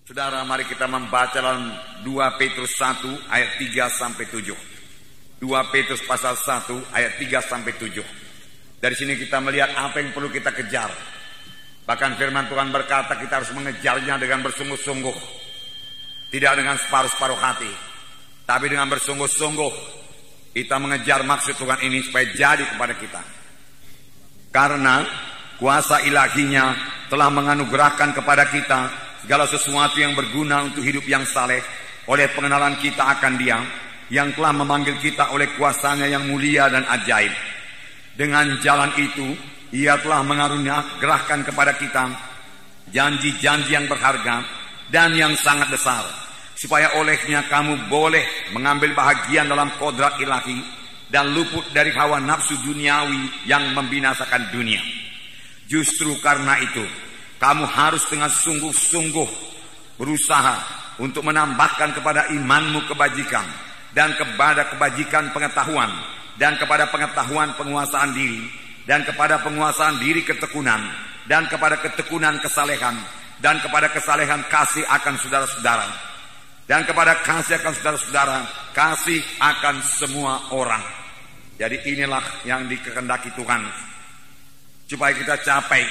Saudara, mari kita membaca dalam 2 Petrus 1 ayat 3 sampai 7. 2 Petrus pasal 1 ayat 3 sampai 7. Dari sini kita melihat apa yang perlu kita kejar. Bahkan firman Tuhan berkata kita harus mengejarnya dengan bersungguh-sungguh. Tidak dengan separuh-separuh hati, tapi dengan bersungguh-sungguh kita mengejar maksud Tuhan ini supaya jadi kepada kita. Karena kuasa ilahinya telah menganugerahkan kepada kita segala sesuatu yang berguna untuk hidup yang saleh oleh pengenalan kita akan Dia yang telah memanggil kita oleh kuasanya yang mulia dan ajaib. Dengan jalan itu Ia telah menganugerahkan kepada kita janji-janji yang berharga dan yang sangat besar, supaya olehnya kamu boleh mengambil bahagian dalam kodrat ilahi dan luput dari hawa nafsu duniawi yang membinasakan dunia. Justru karena itu kamu harus dengan sungguh-sungguh berusaha untuk menambahkan kepada imanmu kebajikan, dan kepada kebajikan pengetahuan, dan kepada pengetahuan penguasaan diri, dan kepada penguasaan diri ketekunan, dan kepada ketekunan kesalehan, dan kepada kesalehan kasih akan saudara-saudara, dan kepada kasih akan saudara-saudara kasih akan semua orang. Jadi inilah yang dikehendaki Tuhan supaya kita capai.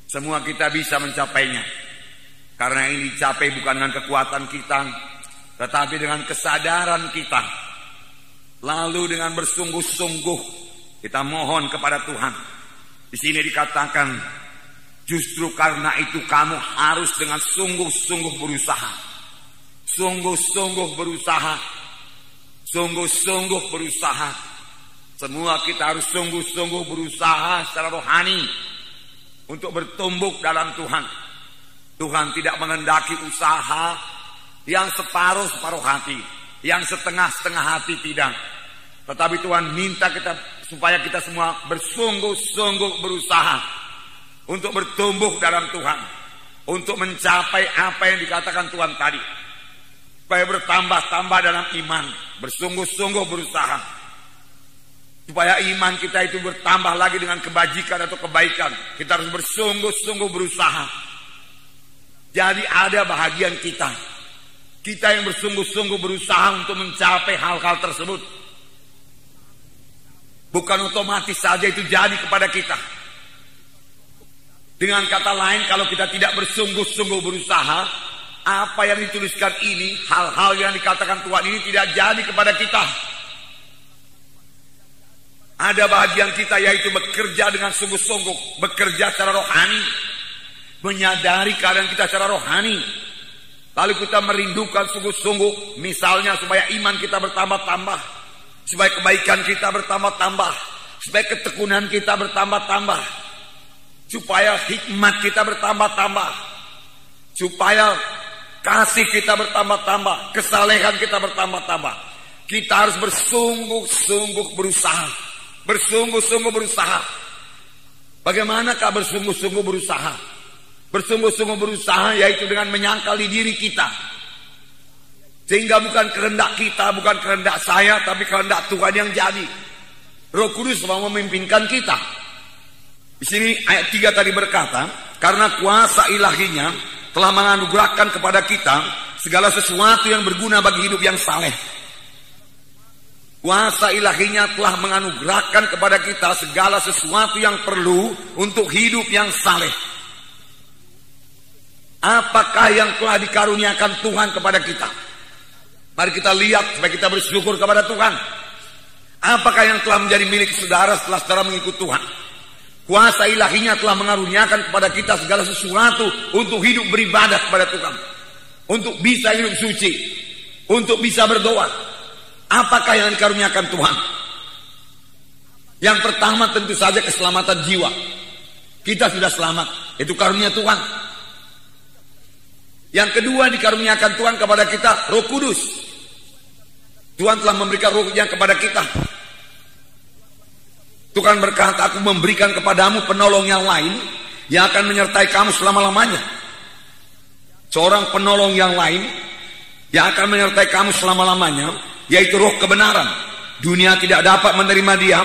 Semua kita bisa mencapainya, karena ini dicapai bukan dengan kekuatan kita, tetapi dengan kesadaran kita. Lalu dengan bersungguh-sungguh kita mohon kepada Tuhan. Di sini dikatakan, justru karena itu kamu harus dengan sungguh-sungguh berusaha. Sungguh-sungguh berusaha. Sungguh-sungguh berusaha. Semua kita harus sungguh-sungguh berusaha secara rohani untuk bertumbuh dalam Tuhan. Tuhan tidak menghendaki usaha yang separuh-separuh hati, yang setengah-setengah hati, tidak. Tetapi Tuhan minta kita supaya kita semua bersungguh-sungguh berusaha untuk bertumbuh dalam Tuhan, untuk mencapai apa yang dikatakan Tuhan tadi, supaya bertambah-tambah dalam iman, bersungguh-sungguh berusaha supaya iman kita itu bertambah lagi dengan kebajikan atau kebaikan. Kita harus bersungguh-sungguh berusaha. Jadi ada bahagian kita yang bersungguh-sungguh berusaha untuk mencapai hal-hal tersebut. Bukan otomatis saja itu jadi kepada kita. Dengan kata lain, kalau kita tidak bersungguh-sungguh berusaha, apa yang dituliskan ini, hal-hal yang dikatakan Tuhan ini tidak jadi kepada kita. Ada bahagian kita yaitu bekerja dengan sungguh-sungguh, bekerja secara rohani, menyadari keadaan kita secara rohani. Lalu kita merindukan sungguh-sungguh, misalnya supaya iman kita bertambah-tambah, supaya kebaikan kita bertambah-tambah, supaya ketekunan kita bertambah-tambah, supaya hikmat kita bertambah-tambah, supaya kasih kita bertambah-tambah, kesalehan kita bertambah-tambah. Kita harus bersungguh-sungguh berusaha. Bersungguh-sungguh berusaha. Bagaimanakah bersungguh-sungguh berusaha? Bersungguh-sungguh berusaha yaitu dengan menyangkali diri kita, sehingga bukan kehendak kita, bukan kehendak saya, tapi kehendak Tuhan yang jadi. Roh Kudus mau memimpinkan kita. Di sini ayat 3 tadi berkata, karena kuasa ilahinya telah menganugerahkan kepada kita segala sesuatu yang berguna bagi hidup yang saleh. Kuasa ilahinya telah menganugerahkan kepada kita segala sesuatu yang perlu untuk hidup yang saleh. Apakah yang telah dikaruniakan Tuhan kepada kita? Mari kita lihat supaya kita bersyukur kepada Tuhan. Apakah yang telah menjadi milik saudara setelah saudara mengikut Tuhan? Kuasa ilahinya telah mengaruniakan kepada kita segala sesuatu untuk hidup beribadah kepada Tuhan, untuk bisa hidup suci, untuk bisa berdoa. Apakah yang dikaruniakan Tuhan? Yang pertama tentu saja keselamatan jiwa. Kita sudah selamat, itu karunia Tuhan. Yang kedua dikaruniakan Tuhan kepada kita Roh Kudus. Tuhan telah memberikan Roh-Nya kepada kita. Tuhan berkata, aku memberikan kepadamu penolong yang lain yang akan menyertai kamu selama-lamanya. Seorang penolong yang lain yang akan menyertai kamu selama-lamanya, yaitu Roh kebenaran. Dunia tidak dapat menerima Dia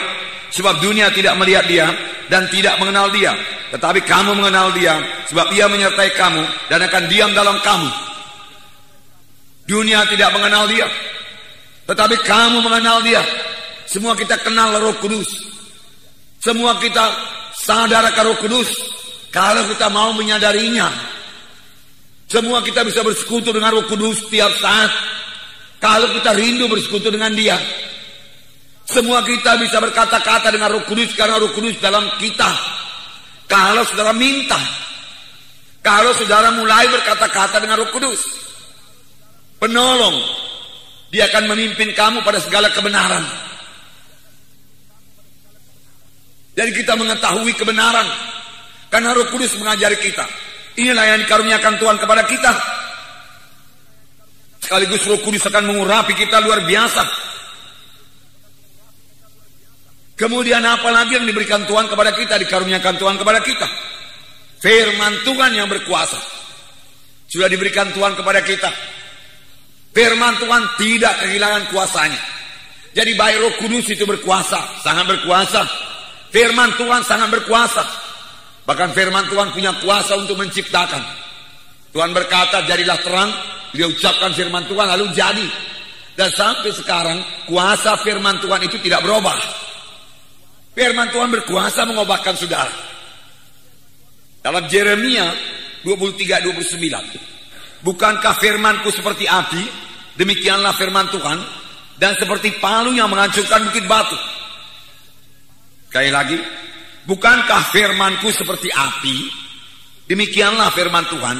sebab dunia tidak melihat dia dan tidak mengenal dia. Tetapi kamu mengenal dia, sebab ia menyertai kamu dan akan diam dalam kamu. Dunia tidak mengenal dia, tetapi kamu mengenal dia. Semua kita kenal Roh Kudus. Semua kita sadar akan Roh Kudus kalau kita mau menyadarinya. Semua kita bisa bersekutu dengan Roh Kudus setiap saat kalau kita rindu bersekutu dengan dia. Semua kita bisa berkata-kata dengan Roh Kudus karena Roh Kudus dalam kita. Kalau saudara minta, kalau saudara mulai berkata-kata dengan Roh Kudus, penolong, dia akan memimpin kamu pada segala kebenaran. Jadi kita mengetahui kebenaran karena Roh Kudus mengajari kita. Inilah yang dikaruniakan Tuhan kepada kita. Sekaligus Roh Kudus akan mengurapi kita luar biasa. Kemudian apalagi yang diberikan Tuhan kepada kita, dikaruniakan Tuhan kepada kita? Firman Tuhan yang berkuasa. Sudah diberikan Tuhan kepada kita. Firman Tuhan tidak kehilangan kuasanya. Jadi baik Roh Kudus itu berkuasa, sangat berkuasa. Firman Tuhan sangat berkuasa. Bahkan firman Tuhan punya kuasa untuk menciptakan. Tuhan berkata, jadilah terang. Dia ucapkan firman Tuhan lalu jadi. Dan sampai sekarang kuasa firman Tuhan itu tidak berubah. Firman Tuhan berkuasa mengubahkan saudara. Dalam Yeremia 23:29, bukankah firmanku seperti api, demikianlah firman Tuhan, dan seperti palu yang menghancurkan bukit batu. Sekali lagi, bukankah firmanku seperti api, demikianlah firman Tuhan,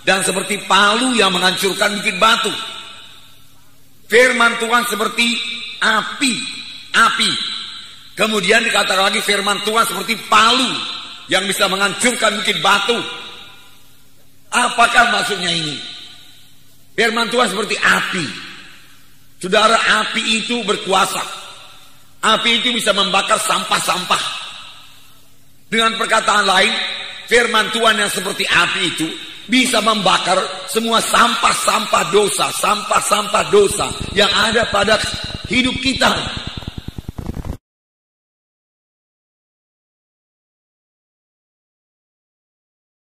dan seperti palu yang menghancurkan bukit batu. Firman Tuhan seperti api. Kemudian dikatakan lagi firman Tuhan seperti palu yang bisa menghancurkan bukit batu. Apakah maksudnya ini? Firman Tuhan seperti api. Saudara, api itu berkuasa. Api itu bisa membakar sampah-sampah. Dengan perkataan lain, firman Tuhan yang seperti api itu bisa membakar semua sampah-sampah dosa yang ada pada hidup kita.